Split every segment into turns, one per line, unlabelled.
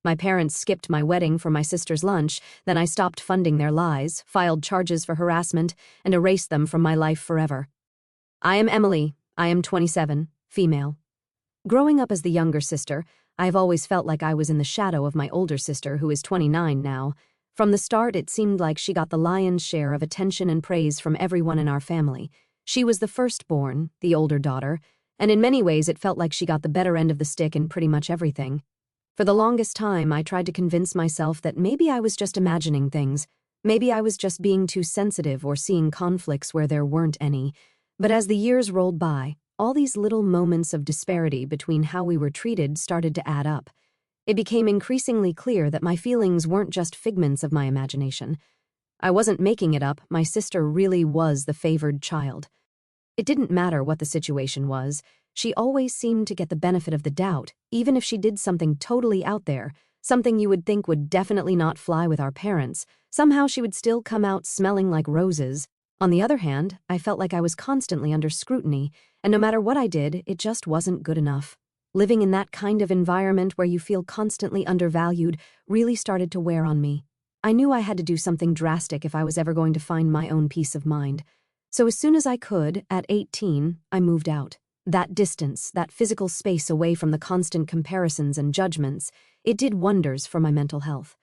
My parents skipped my wedding for my sister's lunch, then I stopped funding their lies, filed charges for harassment, and erased them from my life forever. I am Emily. I am 27, female. Growing up as the younger sister, I have always felt like I was in the shadow of my older sister, who is 29 now. From the start, it seemed like she got the lion's share of attention and praise from everyone in our family. She was the firstborn, the older daughter, and in many ways it felt like she got the better end of the stick in pretty much everything. For the longest time, I tried to convince myself that maybe I was just imagining things. Maybe I was just being too sensitive or seeing conflicts where there weren't any. But as the years rolled by, all these little moments of disparity between how we were treated started to add up. It became increasingly clear that my feelings weren't just figments of my imagination. I wasn't making it up. My sister really was the favored child. It didn't matter what the situation was. She always seemed to get the benefit of the doubt, even if she did something totally out there, something you would think would definitely not fly with our parents. Somehow she would still come out smelling like roses. On the other hand, I felt like I was constantly under scrutiny, and no matter what I did, it just wasn't good enough. Living in that kind of environment where you feel constantly undervalued really started to wear on me. I knew I had to do something drastic if I was ever going to find my own peace of mind. So as soon as I could, at 18, I moved out. That distance, that physical space away from the constant comparisons and judgments, it did wonders for my mental health.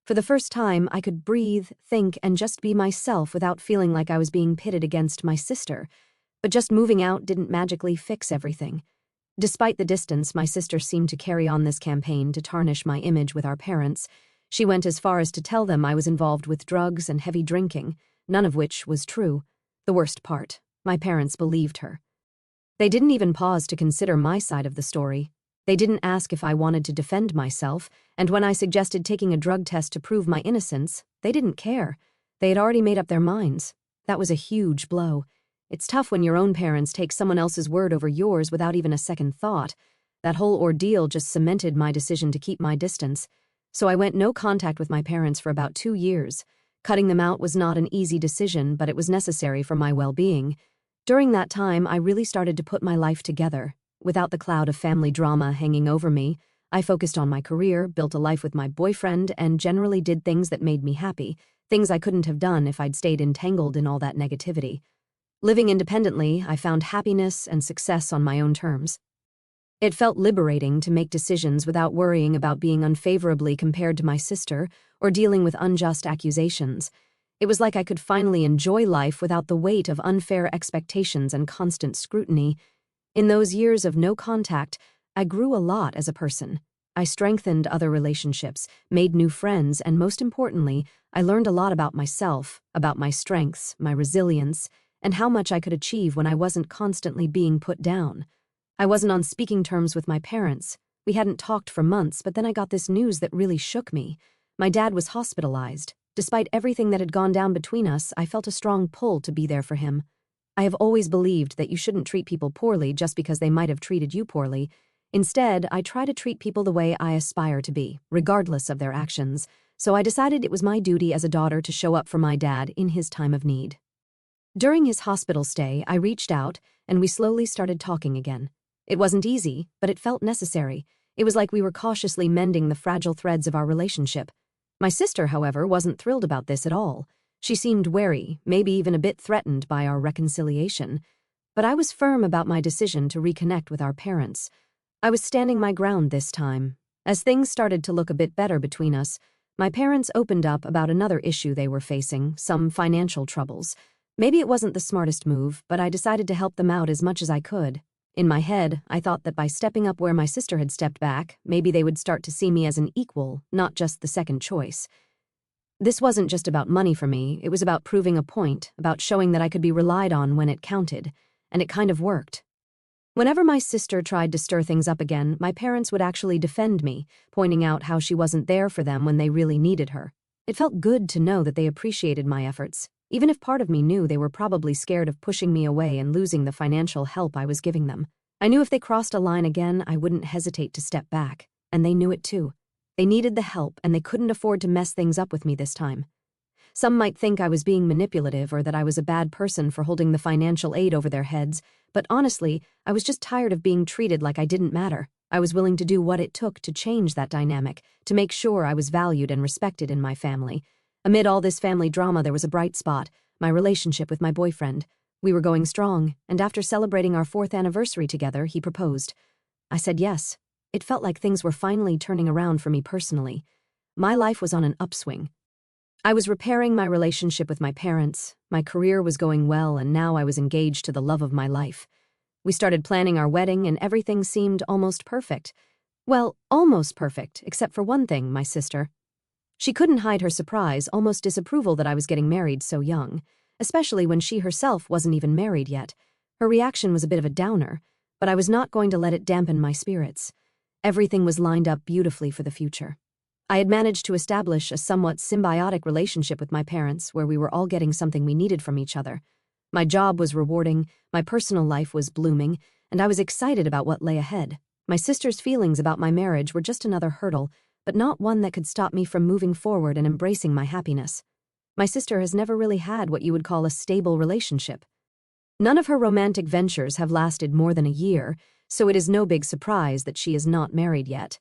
For the first time, I could breathe, think, and just be myself without feeling like I was being pitted against my sister. But just moving out didn't magically fix everything. Despite the distance, my sister seemed to carry on this campaign to tarnish my image with our parents. She went as far as to tell them I was involved with drugs and heavy drinking, none of which was true. The worst part, my parents believed her. They didn't even pause to consider my side of the story. They didn't ask if I wanted to defend myself, and when I suggested taking a drug test to prove my innocence, they didn't care. They had already made up their minds. That was a huge blow. It's tough when your own parents take someone else's word over yours without even a second thought. That whole ordeal just cemented my decision to keep my distance. So I went no contact with my parents for about 2 years. Cutting them out was not an easy decision, but it was necessary for my well-being. During that time, I really started to put my life together. Without the cloud of family drama hanging over me, I focused on my career, built a life with my boyfriend, and generally did things that made me happy, things I couldn't have done if I'd stayed entangled in all that negativity. Living independently, I found happiness and success on my own terms. It felt liberating to make decisions without worrying about being unfavorably compared to my sister or dealing with unjust accusations. It was like I could finally enjoy life without the weight of unfair expectations and constant scrutiny. In those years of no contact, I grew a lot as a person. I strengthened other relationships, made new friends, and most importantly, I learned a lot about myself, about my strengths, my resilience, and how much I could achieve when I wasn't constantly being put down. I wasn't on speaking terms with my parents. We hadn't talked for months, but then I got this news that really shook me. My dad was hospitalized. Despite everything that had gone down between us, I felt a strong pull to be there for him. I have always believed that you shouldn't treat people poorly just because they might have treated you poorly. Instead, I try to treat people the way I aspire to be, regardless of their actions. So I decided it was my duty as a daughter to show up for my dad in his time of need. During his hospital stay, I reached out, and we slowly started talking again. It wasn't easy, but it felt necessary. It was like we were cautiously mending the fragile threads of our relationship. My sister, however, wasn't thrilled about this at all. She seemed wary, maybe even a bit threatened by our reconciliation. But I was firm about my decision to reconnect with our parents. I was standing my ground this time. As things started to look a bit better between us, my parents opened up about another issue they were facing, some financial troubles. Maybe it wasn't the smartest move, but I decided to help them out as much as I could. In my head, I thought that by stepping up where my sister had stepped back, maybe they would start to see me as an equal, not just the second choice. This wasn't just about money for me, it was about proving a point, about showing that I could be relied on when it counted, and it kind of worked. Whenever my sister tried to stir things up again, my parents would actually defend me, pointing out how she wasn't there for them when they really needed her. It felt good to know that they appreciated my efforts, even if part of me knew they were probably scared of pushing me away and losing the financial help I was giving them. I knew if they crossed a line again, I wouldn't hesitate to step back, and they knew it too. They needed the help, and they couldn't afford to mess things up with me this time. Some might think I was being manipulative or that I was a bad person for holding the financial aid over their heads, but honestly, I was just tired of being treated like I didn't matter. I was willing to do what it took to change that dynamic, to make sure I was valued and respected in my family. Amid all this family drama, there was a bright spot: my relationship with my boyfriend. We were going strong, and after celebrating our 4th anniversary together, he proposed. I said yes. It felt like things were finally turning around for me personally. My life was on an upswing. I was repairing my relationship with my parents, my career was going well, and now I was engaged to the love of my life. We started planning our wedding, and everything seemed almost perfect. Well, almost perfect, except for one thing: my sister. She couldn't hide her surprise, almost disapproval that I was getting married so young, especially when she herself wasn't even married yet. Her reaction was a bit of a downer, but I was not going to let it dampen my spirits. Everything was lined up beautifully for the future. I had managed to establish a somewhat symbiotic relationship with my parents, where we were all getting something we needed from each other. My job was rewarding, my personal life was blooming, and I was excited about what lay ahead. My sister's feelings about my marriage were just another hurdle, but not one that could stop me from moving forward and embracing my happiness. My sister has never really had what you would call a stable relationship. None of her romantic ventures have lasted more than a year, so it is no big surprise that she is not married yet.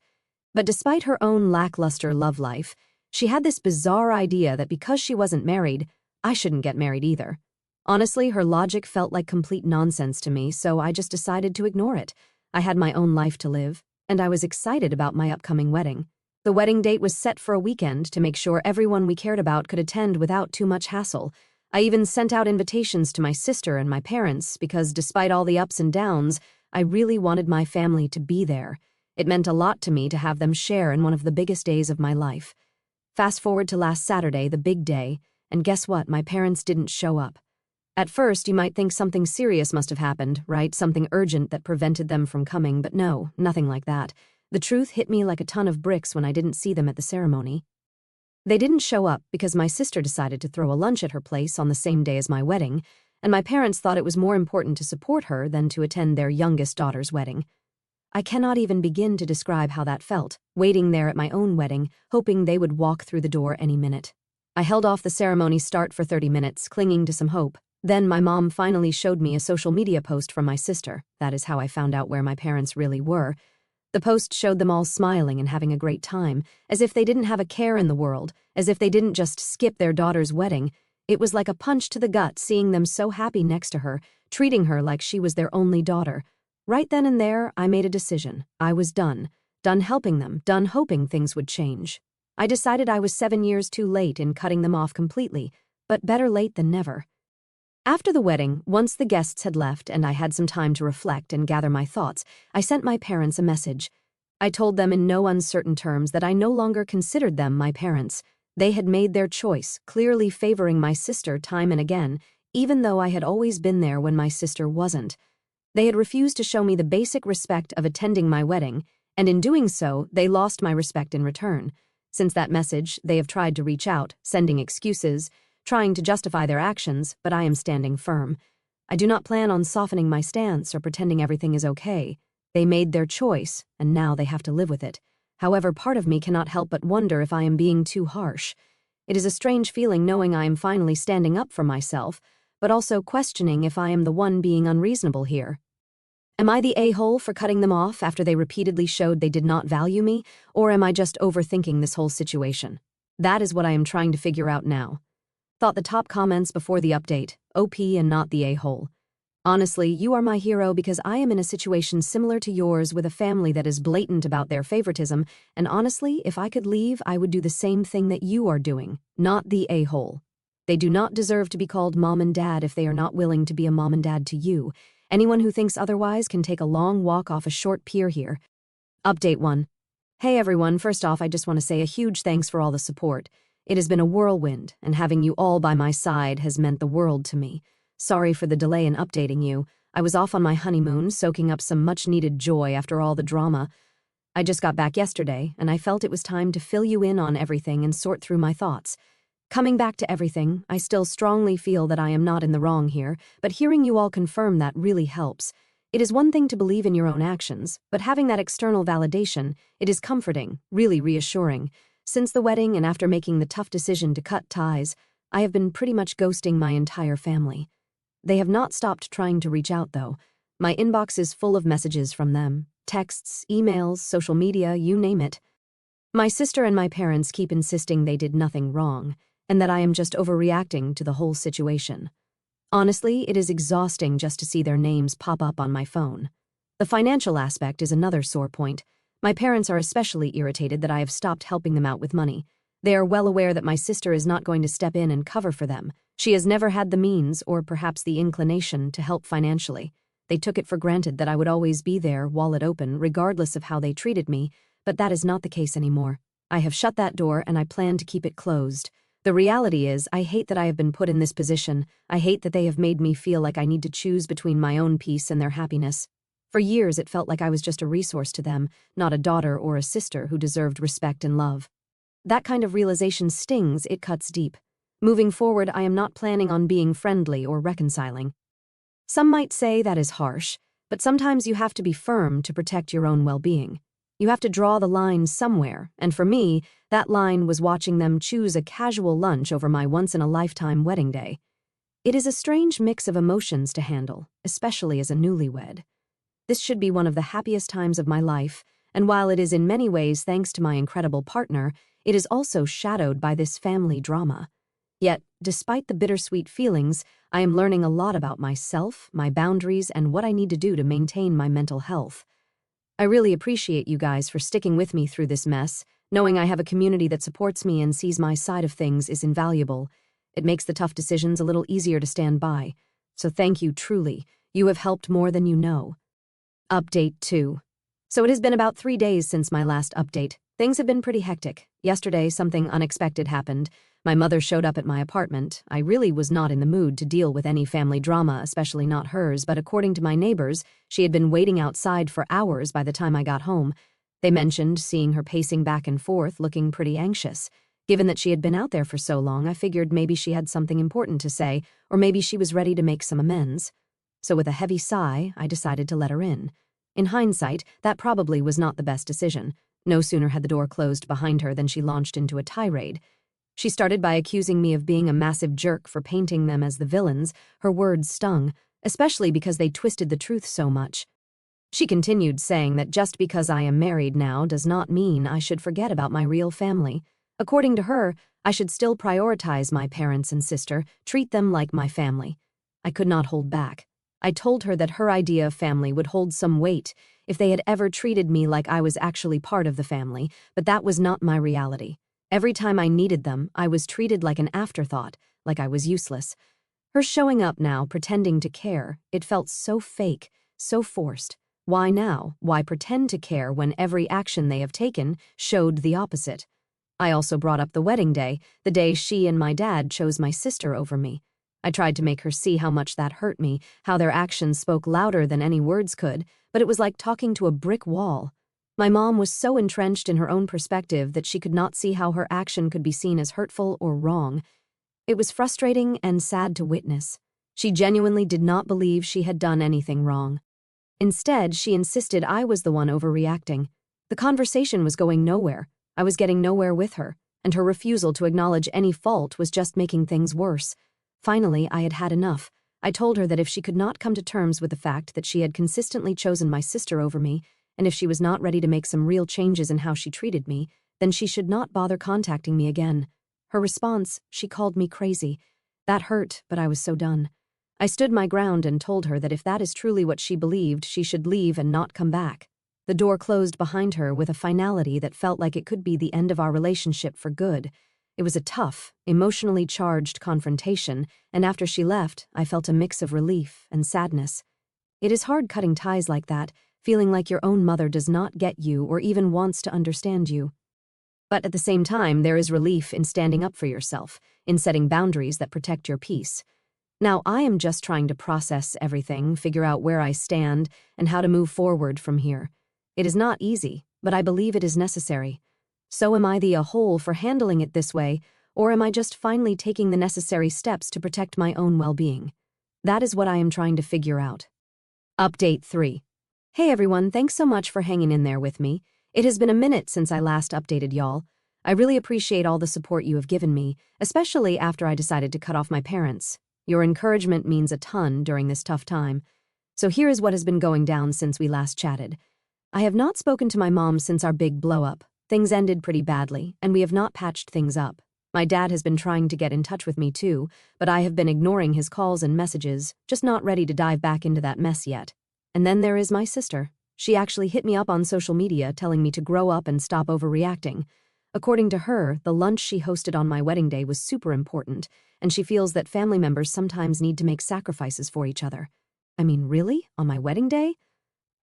But despite her own lackluster love life, she had this bizarre idea that because she wasn't married, I shouldn't get married either. Honestly, her logic felt like complete nonsense to me, so I just decided to ignore it. I had my own life to live, and I was excited about my upcoming wedding. The wedding date was set for a weekend to make sure everyone we cared about could attend without too much hassle. I even sent out invitations to my sister and my parents because, despite all the ups and downs, I really wanted my family to be there. It meant a lot to me to have them share in one of the biggest days of my life. Fast forward to last Saturday, the big day, and guess what? My parents didn't show up. At first, you might think something serious must have happened, right? Something urgent that prevented them from coming, but no, nothing like that. The truth hit me like a ton of bricks when I didn't see them at the ceremony. They didn't show up because my sister decided to throw a lunch at her place on the same day as my wedding, and my parents thought it was more important to support her than to attend their youngest daughter's wedding. I cannot even begin to describe how that felt, waiting there at my own wedding, hoping they would walk through the door any minute. I held off the ceremony's start for 30 minutes, clinging to some hope. Then my mom finally showed me a social media post from my sister. That is how I found out where my parents really were. The post showed them all smiling and having a great time, as if they didn't have a care in the world, as if they didn't just skip their daughter's wedding. It was like a punch to the gut seeing them so happy next to her, treating her like she was their only daughter. Right then and there, I made a decision. I was done. Done helping them, done hoping things would change. I decided I was 7 years too late in cutting them off completely, but better late than never. After the wedding, once the guests had left and I had some time to reflect and gather my thoughts, I sent my parents a message. I told them in no uncertain terms that I no longer considered them my parents. They had made their choice, clearly favoring my sister time and again, even though I had always been there when my sister wasn't. They had refused to show me the basic respect of attending my wedding, and in doing so, they lost my respect in return. Since that message, they have tried to reach out, sending excuses, trying to justify their actions, but I am standing firm. I do not plan on softening my stance or pretending everything is okay. They made their choice, and now they have to live with it. However, part of me cannot help but wonder if I am being too harsh. It is a strange feeling knowing I am finally standing up for myself, but also questioning if I am the one being unreasonable here. Am I the a-hole for cutting them off after they repeatedly showed they did not value me, or am I just overthinking this whole situation? That is what I am trying to figure out now. Thought the top comments before the update, OP and not the a-hole. Honestly, you are my hero because I am in a situation similar to yours with a family that is blatant about their favoritism, and honestly, if I could leave, I would do the same thing that you are doing, not the a-hole. They do not deserve to be called mom and dad if they are not willing to be a mom and dad to you. Anyone who thinks otherwise can take a long walk off a short pier here. Update 1. Hey everyone, first off, I just want to say a huge thanks for all the support. It has been a whirlwind, and having you all by my side has meant the world to me. Sorry for the delay in updating you. I was off on my honeymoon, soaking up some much-needed joy after all the drama. I just got back yesterday, and I felt it was time to fill you in on everything and sort through my thoughts. Coming back to everything, I still strongly feel that I am not in the wrong here, but hearing you all confirm that really helps. It is one thing to believe in your own actions, but having that external validation, it is comforting, really reassuring. Since the wedding and after making the tough decision to cut ties, I have been pretty much ghosting my entire family. They have not stopped trying to reach out, though. My inbox is full of messages from them, Texts, emails, social media, you name it. My sister and my parents keep insisting they did nothing wrong, and that I am just overreacting to the whole situation. Honestly, it is exhausting just to see their names pop up on my phone. The financial aspect is another sore point. My parents are especially irritated that I have stopped helping them out with money. They are well aware that my sister is not going to step in and cover for them. She has never had the means, or perhaps the inclination, to help financially. They took it for granted that I would always be there, wallet open, regardless of how they treated me, but that is not the case anymore. I have shut that door and I plan to keep it closed. The reality is, I hate that I have been put in this position. I hate that they have made me feel like I need to choose between my own peace and their happiness. For years, it felt like I was just a resource to them, not a daughter or a sister who deserved respect and love. That kind of realization stings, it cuts deep. Moving forward, I am not planning on being friendly or reconciling. Some might say that is harsh, but sometimes you have to be firm to protect your own well-being. You have to draw the line somewhere, and for me, that line was watching them choose a casual lunch over my once-in-a-lifetime wedding day. It is a strange mix of emotions to handle, especially as a newlywed. This should be one of the happiest times of my life, and while it is in many ways thanks to my incredible partner, it is also shadowed by this family drama. Yet, despite the bittersweet feelings, I am learning a lot about myself, my boundaries, and what I need to do to maintain my mental health. I really appreciate you guys for sticking with me through this mess. Knowing I have a community that supports me and sees my side of things is invaluable. It makes the tough decisions a little easier to stand by. So thank you, truly. You have helped more than you know. Update 2. So it has been about 3 days since my last update. Things have been pretty hectic. Yesterday, something unexpected happened. My mother showed up at my apartment. I really was not in the mood to deal with any family drama, especially not hers, but according to my neighbors, she had been waiting outside for hours by the time I got home. They mentioned seeing her pacing back and forth, looking pretty anxious. Given that she had been out there for so long, I figured maybe she had something important to say, or maybe she was ready to make some amends. So with a heavy sigh, I decided to let her in. In hindsight, that probably was not the best decision. No sooner had the door closed behind her than she launched into a tirade. She started by accusing me of being a massive jerk for painting them as the villains. Her words stung, especially because they twisted the truth so much. She continued saying that just because I am married now does not mean I should forget about my real family. According to her, I should still prioritize my parents and sister, treat them like my family. I could not hold back. I told her that her idea of family would hold some weight if they had ever treated me like I was actually part of the family, but that was not my reality. Every time I needed them, I was treated like an afterthought, like I was useless. Her showing up now, pretending to care, it felt so fake, so forced. Why now? Why pretend to care when every action they have taken showed the opposite? I also brought up the wedding day, the day she and my dad chose my sister over me. I tried to make her see how much that hurt me, how their actions spoke louder than any words could, but it was like talking to a brick wall. My mom was so entrenched in her own perspective that she could not see how her action could be seen as hurtful or wrong. It was frustrating and sad to witness. She genuinely did not believe she had done anything wrong. Instead, she insisted I was the one overreacting. The conversation was going nowhere. I was getting nowhere with her, and her refusal to acknowledge any fault was just making things worse. Finally, I had had enough. I told her that if she could not come to terms with the fact that she had consistently chosen my sister over me, and if she was not ready to make some real changes in how she treated me, then she should not bother contacting me again. Her response, she called me crazy. That hurt, but I was so done. I stood my ground and told her that if that is truly what she believed, she should leave and not come back. The door closed behind her with a finality that felt like it could be the end of our relationship for good. It was a tough, emotionally charged confrontation, and after she left, I felt a mix of relief and sadness. It is hard cutting ties like that, feeling like your own mother does not get you or even wants to understand you. But at the same time, there is relief in standing up for yourself, in setting boundaries that protect your peace. Now, I am just trying to process everything, figure out where I stand, and how to move forward from here. It is not easy, but I believe it is necessary. So am I the whole for handling it this way, or am I just finally taking the necessary steps to protect my own well-being? That is what I am trying to figure out. Update 3. Hey everyone, thanks so much for hanging in there with me. It has been a minute since I last updated y'all. I really appreciate all the support you have given me, especially after I decided to cut off my parents. Your encouragement means a ton during this tough time. So here is what has been going down since we last chatted. I have not spoken to my mom since our big blow-up. Things ended pretty badly, and we have not patched things up. My dad has been trying to get in touch with me too, but I have been ignoring his calls and messages, just not ready to dive back into that mess yet. And then there is my sister. She actually hit me up on social media telling me to grow up and stop overreacting. According to her, the lunch she hosted on my wedding day was super important, and she feels that family members sometimes need to make sacrifices for each other. I mean, really? On my wedding day?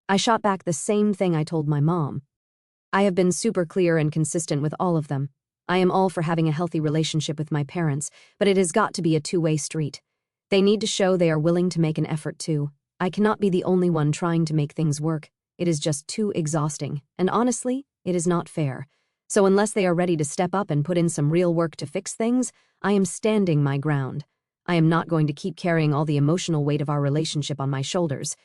I shot back the same thing I told my mom. I have been super clear and consistent with all of them. I am all for having a healthy relationship with my parents, but it has got to be a two-way street. They need to show they are willing to make an effort too. I cannot be the only one trying to make things work. It is just too exhausting, and honestly, it is not fair. So unless they are ready to step up and put in some real work to fix things, I am standing my ground. I am not going to keep carrying all the emotional weight of our relationship on my shoulders.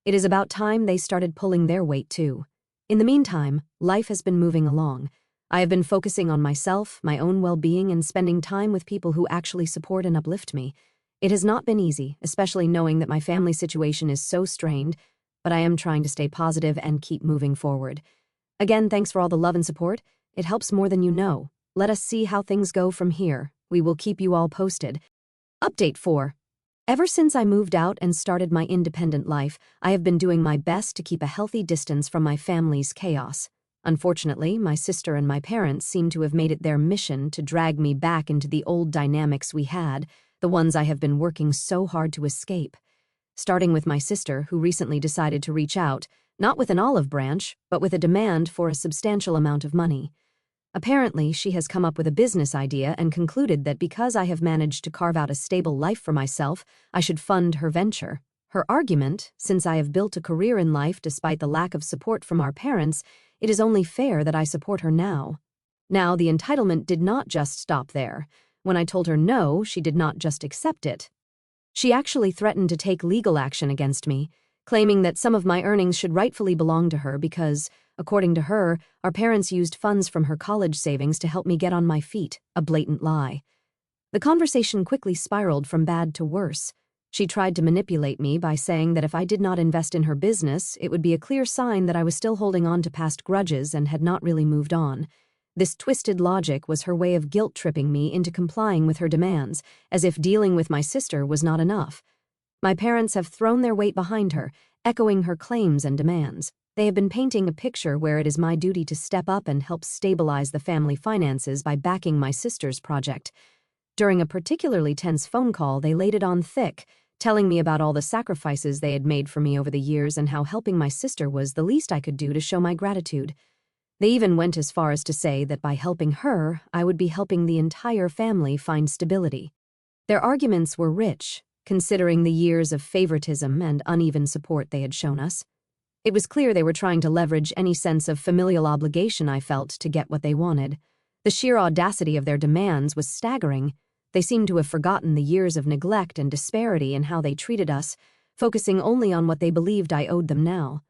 It is about time they started pulling their weight too. In the meantime, life has been moving along. I have been focusing on myself, my own well-being, and spending time with people who actually support and uplift me. It has not been easy, especially knowing that my family situation is so strained, but I am trying to stay positive and keep moving forward. Again, thanks for all the love and support. It helps more than you know. Let us see how things go from here. We will keep you all posted. Update 4. Ever since I moved out and started my independent life, I have been doing my best to keep a healthy distance from my family's chaos. Unfortunately, my sister and my parents seem to have made it their mission to drag me back into the old dynamics we had, the ones I have been working so hard to escape. Starting with my sister, who recently decided to reach out, not with an olive branch, but with a demand for a substantial amount of money. Apparently, she has come up with a business idea and concluded that because I have managed to carve out a stable life for myself, I should fund her venture. Her argument, since I have built a career in life despite the lack of support from our parents, it is only fair that I support her now. Now, the entitlement did not just stop there. When I told her no, she did not just accept it. She actually threatened to take legal action against me, claiming that some of my earnings should rightfully belong to her because, according to her, our parents used funds from her college savings to help me get on my feet, a blatant lie. The conversation quickly spiraled from bad to worse. She tried to manipulate me by saying that if I did not invest in her business, it would be a clear sign that I was still holding on to past grudges and had not really moved on. This twisted logic was her way of guilt-tripping me into complying with her demands, as if dealing with my sister was not enough. My parents have thrown their weight behind her, echoing her claims and demands. They have been painting a picture where it is my duty to step up and help stabilize the family finances by backing my sister's project. During a particularly tense phone call, they laid it on thick, telling me about all the sacrifices they had made for me over the years and how helping my sister was the least I could do to show my gratitude. They even went as far as to say that by helping her, I would be helping the entire family find stability. Their arguments were rich, considering the years of favoritism and uneven support they had shown us. It was clear they were trying to leverage any sense of familial obligation I felt to get what they wanted. The sheer audacity of their demands was staggering. They seemed to have forgotten the years of neglect and disparity in how they treated us, focusing only on what they believed I owed them now.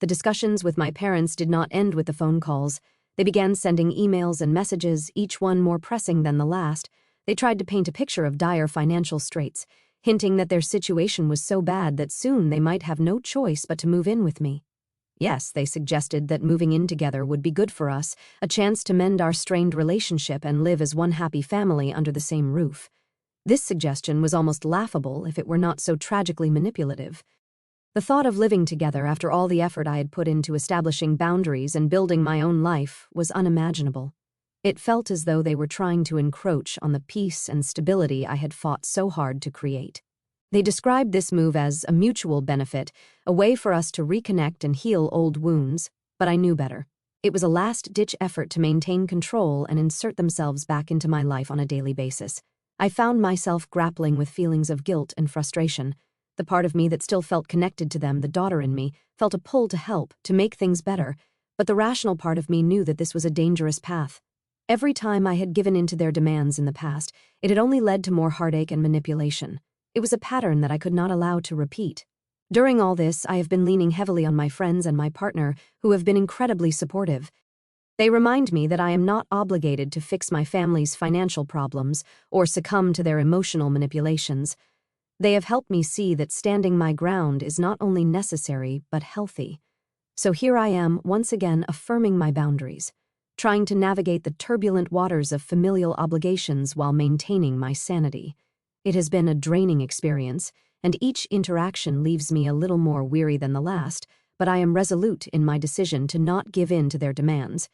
The discussions with my parents did not end with the phone calls. They began sending emails and messages, each one more pressing than the last. They tried to paint a picture of dire financial straits, hinting that their situation was so bad that soon they might have no choice but to move in with me. Yes, they suggested that moving in together would be good for us, a chance to mend our strained relationship and live as one happy family under the same roof. This suggestion was almost laughable if it were not so tragically manipulative. The thought of living together after all the effort I had put into establishing boundaries and building my own life was unimaginable. It felt as though they were trying to encroach on the peace and stability I had fought so hard to create. They described this move as a mutual benefit, a way for us to reconnect and heal old wounds, but I knew better. It was a last-ditch effort to maintain control and insert themselves back into my life on a daily basis. I found myself grappling with feelings of guilt and frustration. The part of me that still felt connected to them, the daughter in me, felt a pull to help, to make things better, but the rational part of me knew that this was a dangerous path. Every time I had given in to their demands in the past, it had only led to more heartache and manipulation. It was a pattern that I could not allow to repeat. During all this, I have been leaning heavily on my friends and my partner, who have been incredibly supportive. They remind me that I am not obligated to fix my family's financial problems or succumb to their emotional manipulations. They have helped me see that standing my ground is not only necessary but healthy. So here I am, once again affirming my boundaries, trying to navigate the turbulent waters of familial obligations while maintaining my sanity. It has been a draining experience, and each interaction leaves me a little more weary than the last, but I am resolute in my decision to not give in to their demands.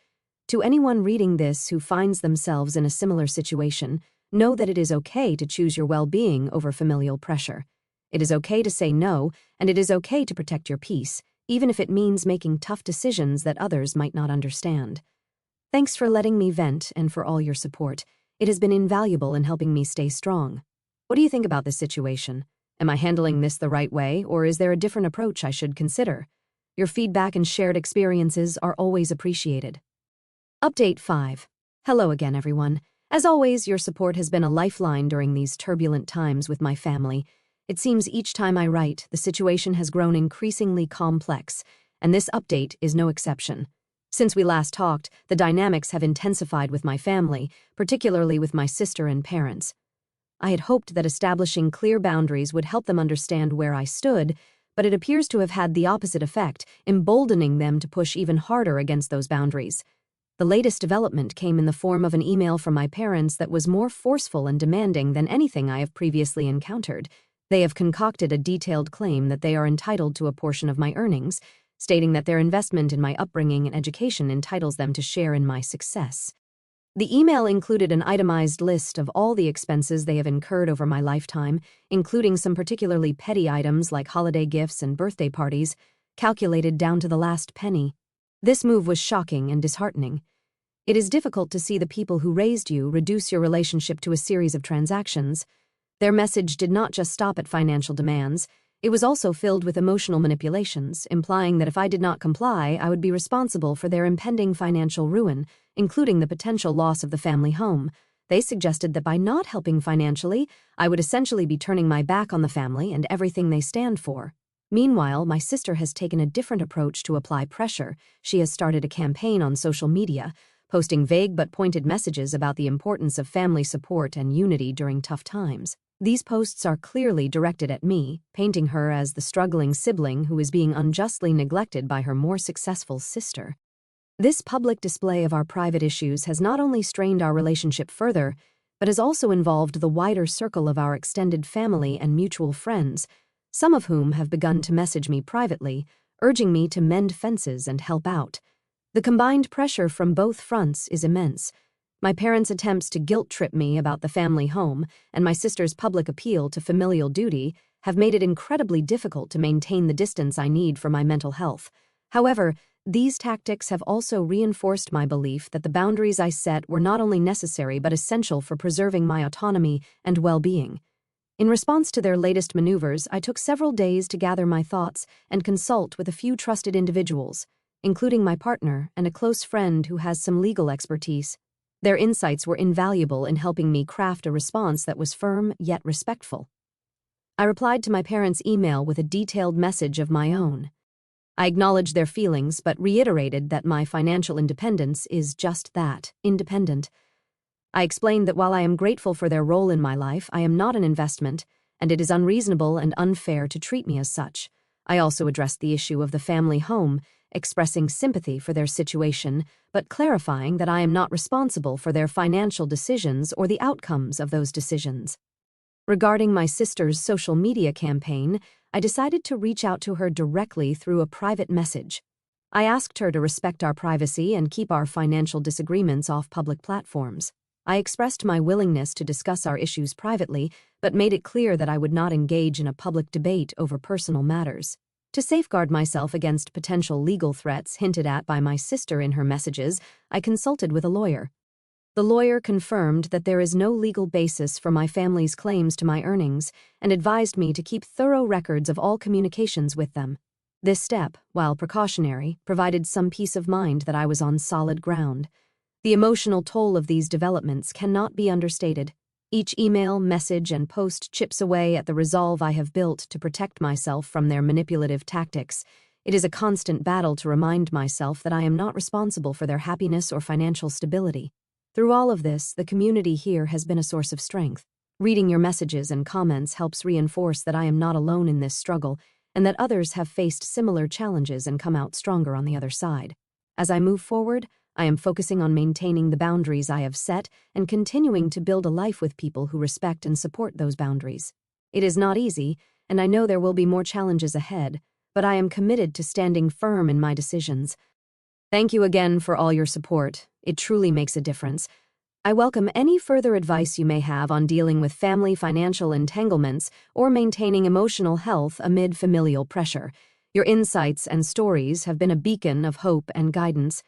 To anyone reading this who finds themselves in a similar situation, know that it is okay to choose your well-being over familial pressure. It is okay to say no, and it is okay to protect your peace, even if it means making tough decisions that others might not understand. Thanks for letting me vent and for all your support. It has been invaluable in helping me stay strong. What do you think about this situation? Am I handling this the right way, or is there a different approach I should consider? Your feedback and shared experiences are always appreciated. Update 5. Hello again, everyone. As always, your support has been a lifeline during these turbulent times with my family. It seems each time I write, the situation has grown increasingly complex, and this update is no exception. Since we last talked, the dynamics have intensified with my family, particularly with my sister and parents. I had hoped that establishing clear boundaries would help them understand where I stood, but it appears to have had the opposite effect, emboldening them to push even harder against those boundaries. The latest development came in the form of an email from my parents that was more forceful and demanding than anything I have previously encountered. They have concocted a detailed claim that they are entitled to a portion of my earnings, stating that their investment in my upbringing and education entitles them to share in my success. The email included an itemized list of all the expenses they have incurred over my lifetime, including some particularly petty items like holiday gifts and birthday parties, calculated down to the last penny. This move was shocking and disheartening. It is difficult to see the people who raised you reduce your relationship to a series of transactions. Their message did not just stop at financial demands. It was also filled with emotional manipulations, implying that if I did not comply, I would be responsible for their impending financial ruin, including the potential loss of the family home. They suggested that by not helping financially, I would essentially be turning my back on the family and everything they stand for. Meanwhile, my sister has taken a different approach to apply pressure. She has started a campaign on social media, posting vague but pointed messages about the importance of family support and unity during tough times. These posts are clearly directed at me, painting her as the struggling sibling who is being unjustly neglected by her more successful sister. This public display of our private issues has not only strained our relationship further, but has also involved the wider circle of our extended family and mutual friends, some of whom have begun to message me privately, urging me to mend fences and help out. The combined pressure from both fronts is immense. My parents' attempts to guilt-trip me about the family home and my sister's public appeal to familial duty have made it incredibly difficult to maintain the distance I need for my mental health. However, these tactics have also reinforced my belief that the boundaries I set were not only necessary but essential for preserving my autonomy and well-being. In response to their latest maneuvers, I took several days to gather my thoughts and consult with a few trusted individuals, including my partner and a close friend who has some legal expertise. Their insights were invaluable in helping me craft a response that was firm yet respectful. I replied to my parents' email with a detailed message of my own. I acknowledged their feelings but reiterated that my financial independence is just that, independent. I explained that while I am grateful for their role in my life, I am not an investment, and it is unreasonable and unfair to treat me as such. I also addressed the issue of the family home, expressing sympathy for their situation, but clarifying that I am not responsible for their financial decisions or the outcomes of those decisions. Regarding my sister's social media campaign, I decided to reach out to her directly through a private message. I asked her to respect our privacy and keep our financial disagreements off public platforms. I expressed my willingness to discuss our issues privately, but made it clear that I would not engage in a public debate over personal matters. To safeguard myself against potential legal threats hinted at by my sister in her messages, I consulted with a lawyer. The lawyer confirmed that there is no legal basis for my family's claims to my earnings and advised me to keep thorough records of all communications with them. This step, while precautionary, provided some peace of mind that I was on solid ground. The emotional toll of these developments cannot be understated. Each email, message, and post chips away at the resolve I have built to protect myself from their manipulative tactics. It is a constant battle to remind myself that I am not responsible for their happiness or financial stability. Through all of this, the community here has been a source of strength. Reading your messages and comments helps reinforce that I am not alone in this struggle, and that others have faced similar challenges and come out stronger on the other side. As I move forward, I am focusing on maintaining the boundaries I have set and continuing to build a life with people who respect and support those boundaries. It is not easy, and I know there will be more challenges ahead, but I am committed to standing firm in my decisions. Thank you again for all your support. It truly makes a difference. I welcome any further advice you may have on dealing with family financial entanglements or maintaining emotional health amid familial pressure. Your insights and stories have been a beacon of hope and guidance.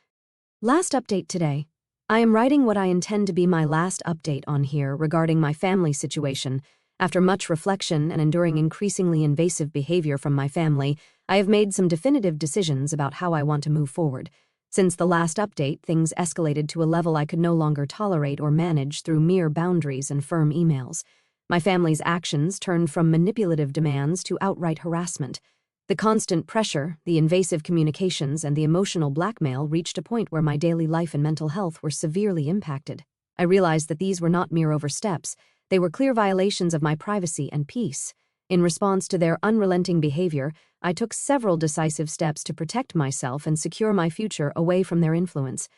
Last update today. I am writing what I intend to be my last update on here regarding my family situation. After much reflection and enduring increasingly invasive behavior from my family, I have made some definitive decisions about how I want to move forward. Since the last update, things escalated to a level I could no longer tolerate or manage through mere boundaries and firm emails. My family's actions turned from manipulative demands to outright harassment. The constant pressure, the invasive communications, and the emotional blackmail reached a point where my daily life and mental health were severely impacted. I realized that these were not mere oversteps. They were clear violations of my privacy and peace. In response to their unrelenting behavior, I took several decisive steps to protect myself and secure my future away from their influence.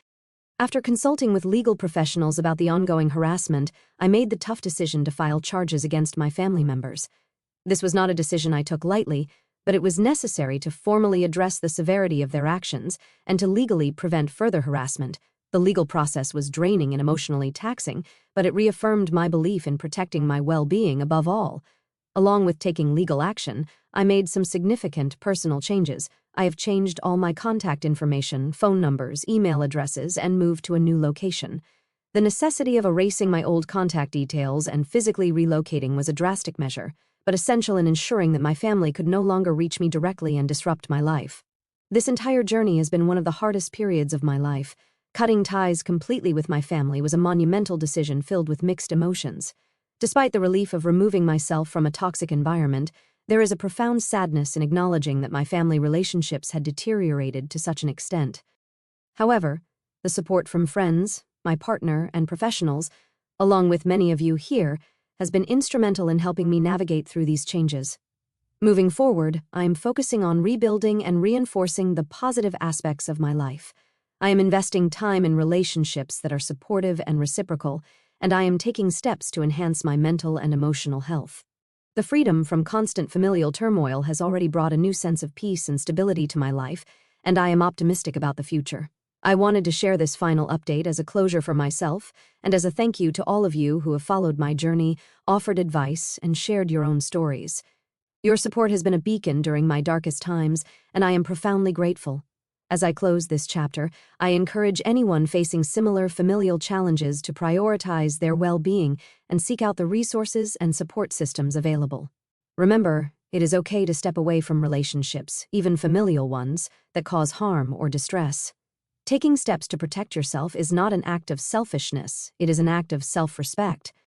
After consulting with legal professionals about the ongoing harassment, I made the tough decision to file charges against my family members. This was not a decision I took lightly, but it was necessary to formally address the severity of their actions and to legally prevent further harassment. The legal process was draining and emotionally taxing, but it reaffirmed my belief in protecting my well-being above all. Along with taking legal action, I made some significant personal changes. I have changed all my contact information, phone numbers, email addresses, and moved to a new location. The necessity of erasing my old contact details and physically relocating was a drastic measure, but essential in ensuring that my family could no longer reach me directly and disrupt my life. This entire journey has been one of the hardest periods of my life. Cutting ties completely with my family was a monumental decision filled with mixed emotions. Despite the relief of removing myself from a toxic environment, there is a profound sadness in acknowledging that my family relationships had deteriorated to such an extent. However, the support from friends, my partner, and professionals, along with many of you here, has been instrumental in helping me navigate through these changes. Moving forward, I am focusing on rebuilding and reinforcing the positive aspects of my life. I am investing time in relationships that are supportive and reciprocal, and I am taking steps to enhance my mental and emotional health. The freedom from constant familial turmoil has already brought a new sense of peace and stability to my life, and I am optimistic about the future. I wanted to share this final update as a closure for myself and as a thank you to all of you who have followed my journey, offered advice, and shared your own stories. Your support has been a beacon during my darkest times, and I am profoundly grateful. As I close this chapter, I encourage anyone facing similar familial challenges to prioritize their well-being and seek out the resources and support systems available. Remember, it is okay to step away from relationships, even familial ones, that cause harm or distress. Taking steps to protect yourself is not an act of selfishness, it is an act of self-respect.